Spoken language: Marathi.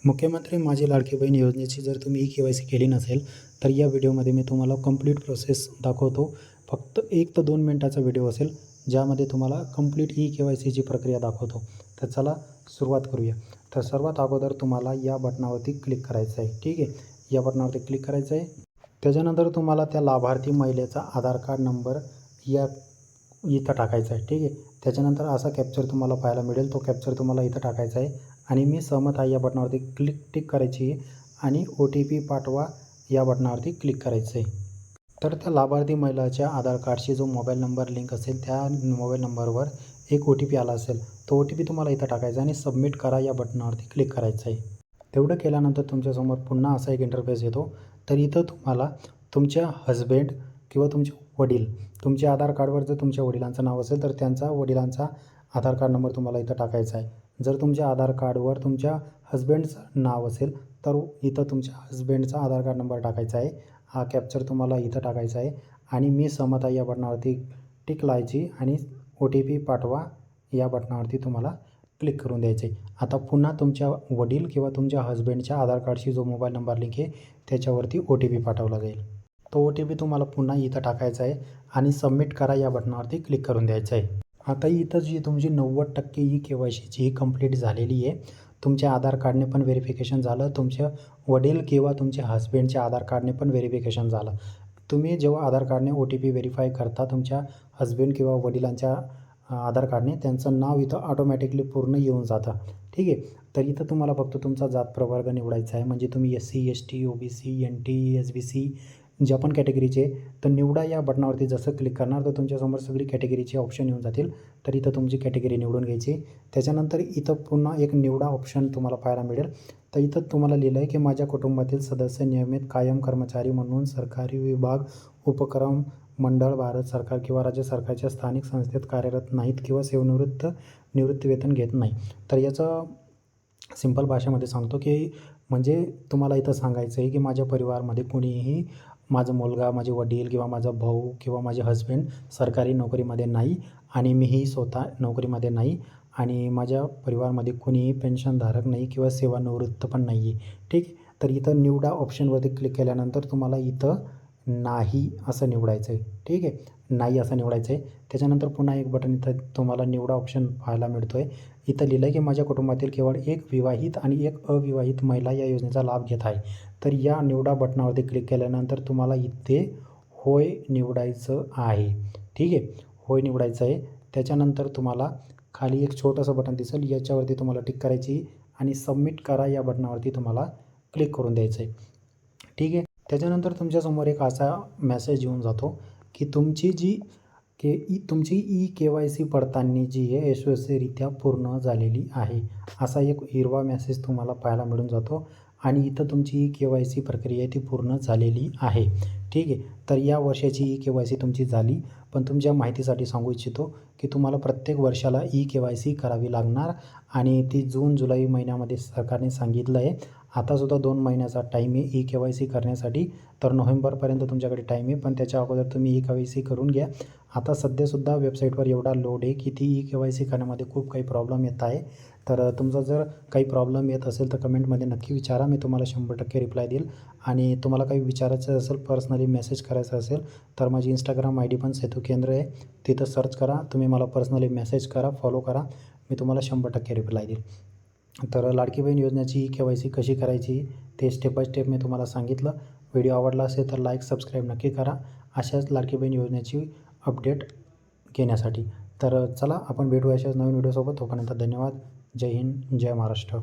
मुख्यमंत्री माझी लाडकी बहीण योजनेची जर तुम्ही ई-के-वाय-सी केली नसेल, तर या व्हिडिओमध्ये मी तुम्हाला कंप्लीट प्रोसेस दाखवतो. फक्त 1 ते 2 मिनिटाचा व्हिडिओ असेल, ज्यामध्ये तुम्हाला कंप्लीट ई-के-वाय-सीची प्रक्रिया दाखवतो. तर चला सुरुवात करूया. तर सर्वात अगोदर तुम्हाला या बटनावरती क्लिक करायचं आहे. ठीक आहे. या बटनावरती क्लिक करायचं आहे. त्याच्यानंतर तुम्हाला त्या लाभार्थी महिलेचा आधार कार्ड नंबर या इथं टाकायचा आहे. ठीक आहे. त्याच्यानंतर असा कॅप्चर तुम्हाला पाहायला मिळेल. तो कॅप्चर तुम्हाला इथं टाकायचा आहे आणि मी सहमत आहे या बटनावरती टिक करायची आहे आणि OTP पाठवा या बटनावरती क्लिक करायचं आहे. तर त्या लाभार्थी महिलाच्या आधार कार्डशी जो मोबाईल नंबर लिंक असेल, त्या मोबाईल नंबरवर एक OTP आला असेल. तो OTP तुम्हाला इथं टाकायचा आणि सबमिट करा या बटनावरती क्लिक करायचं आहे. तेवढं केल्यानंतर तुमच्यासमोर पुन्हा असा एक इंटरफेस येतो. तर इथं तुम्हाला तुमच्या हजबंड किंवा तुमचे वडील, तुमच्या आधार कार्डवर जर तुमच्या वडिलांचं नाव असेल तर त्यांचा वडिलांचा आधार कार्ड नंबर तुम्हाला इथं टाकायचा आहे. जर तुमच्या आधार कार्डवर तुमच्या हजबंडचं नाव असेल तर इथं तुमच्या हजबंडचा आधार कार्ड नंबर टाकायचा आहे. हा कॅप्चर तुम्हाला इथं टाकायचा आहे आणि मी सहमत आहे या बटनावरती टिक लावायची आणि OTP पाठवा या बटनावरती तुम्हाला क्लिक करून द्यायचं आहे. आता पुन्हा तुमच्या वडील किंवा तुमच्या हजबंडच्या आधार कार्डशी जो मोबाईल नंबर लिंक आहे त्याच्यावरती OTP पाठवला जाईल. तो OTP तुम्हाला पुन्हा इथं टाकायचा आहे आणि सबमिट करा या बटनावरती क्लिक करून द्यायचं आहे. आता इथं जी तुमची 90% ई-के-वाय-सीची कंप्लीट झालेली आहे. तुमच्या आधार कार्डने पण व्हेरिफिकेशन झालं. तुमच्या वडील किंवा तुमच्या हजबंडच्या आधार कार्डने पण व्हेरिफिकेशन झालं. तुम्ही जेव्हा आधार कार्डने OTP व्हेरीफाय करता तुमच्या हजबंड किंवा वडिलांच्या आधार कार्डने, त्यांचं नाव इथं ऑटोमॅटिकली पूर्ण येऊन जातं. ठीक आहे. तर इथं तुम्हाला फक्त तुमचा जात प्रवर्ग निवडायचा आहे. म्हणजे तुम्ही SC, ST, OBC, NT, SBC ज्या पण कॅटेगरीचे तर निवडा या बटनावरती जसं क्लिक करणार तर तुमच्यासमोर सगळी कॅटेगरीचे ऑप्शन येऊन जातील. तर इथं तुमची कॅटेगरी निवडून घ्यायची. त्याच्यानंतर इथं पुन्हा एक निवडा ऑप्शन तुम्हाला पाहायला मिळेल. तर इथं तुम्हाला लिहिलं आहे की माझ्या कुटुंबातील सदस्य नियमित कायम कर्मचारी म्हणून सरकारी विभाग, उपक्रम, मंडळ, भारत सरकार किंवा राज्य सरकारच्या स्थानिक संस्थेत कार्यरत नाहीत किंवा निवृत्तीवेतन घेत नाही. तर याचं सिंपल भाषेमध्ये सांगतो की म्हणजे तुम्हाला इथं सांगायचं आहे की माझ्या परिवारामध्ये कोणीही, माझा मुलगा, माझे वडील किंवा माझा भाऊ किंवा माझे हजबंड सरकारी नोकरीमध्ये नाही आणि मीही स्वतः नोकरीमध्ये नाही आणि माझ्या परिवारामध्ये कोणीही पेन्शनधारक नाही किंवा सेवानिवृत्त पण नाही आहे. ठीक आहे. तर इथं निवडा ऑप्शनवरती क्लिक केल्यानंतर तुम्हाला इथं नाही असं निवडायचं आहे. ठीक आहे. नाही असं निवडायचं आहे. त्याच्यानंतर पुन्हा एक बटन इथं तुम्हाला निवडा ऑप्शन पाहायला मिळतो आहे. इथं लिहिलं आहे की माझ्या कुटुंबातील केवळ एक विवाहित आणि एक अविवाहित महिला या योजनेचा लाभ घेत आहे. तर या निवडा बटनावरती क्लिक केल्यानंतर तुम्हाला इथे होय निवडायचं आहे. ठीक आहे. होय निवडायचं आहे. त्याच्यानंतर तुम्हाला खाली एक छोटंसं बटन दिसेल, याच्यावरती तुम्हाला टिक करायची आणि सबमिट करा या बटनावरती तुम्हाला क्लिक करून द्यायचं आहे. ठीक आहे. त्याच्यानंतर तुमच्यासमोर एक असा मेसेज येऊन जातो की तुमची ई-के-वाय-सी पडताळणी जी आहे यशस्वीरित्या पूर्ण झालेली आहे. असा एक हिरवा मेसेज तुम्हाला पाहायला मिळून जातो आणि इथं तुमची ई-के-वाय-सी प्रक्रिया ती पूर्ण झालेली आहे. ठीक आहे. तर या वर्षाची ई-के-वाय-सी तुमची झाली. पण तुमच्या माहितीसाठी सांगू इच्छितो की तुम्हाला प्रत्येक वर्षाला ई-के-वाय-सी करावी लागणार आणि ती जून, जुलै महिन्यामध्ये सरकारने सांगितलं आहे. आतासुद्धा 2 महिन्याचा टाईम आहे ई-के-वाय-सी करण्यासाठी. तर नोव्हेंबरपर्यंत तुमच्याकडे टाईम आहे. पण त्याच्या अगोदर तुम्ही ई-के-वाय-सी करून घ्या. आता सध्यासुद्धा वेबसाईटवर एवढा लोड आहे की ती ई-के-वाय-सी करण्यामध्ये खूप काही प्रॉब्लेम येत आहे. तर तुमचा जर काही प्रॉब्लेम येत असेल तर कमेंटमध्ये नक्की विचारा. मी तुम्हाला 100% रिप्लाय देईल आणि तुम्हाला काही विचारायचं असेल, पर्सनली मेसेज करायचा असेल तर माझी Instagram ID पण सेतू केंद्र आहे. तिथं सर्च करा. तुम्ही मला पर्सनली मेसेज करा, फॉलो करा. मी तुम्हाला 100% रिप्लाय देईल. तर लाडकी बहीण योजनेची ई-के-वाय-सी कशी करायची ते स्टेप बाय स्टेप मी तुम्हाला सांगितलं. व्हिडिओ आवडला असेल तर लाईक, सबस्क्राईब नक्की करा अशाच लाडकी बहीण योजनेची अपडेट घेण्यासाठी. तर चला आपण भेटू अशाच नवीन व्हिडिओसोबत. तोपर्यंत धन्यवाद. जय हिंद, जय महाराष्ट्र.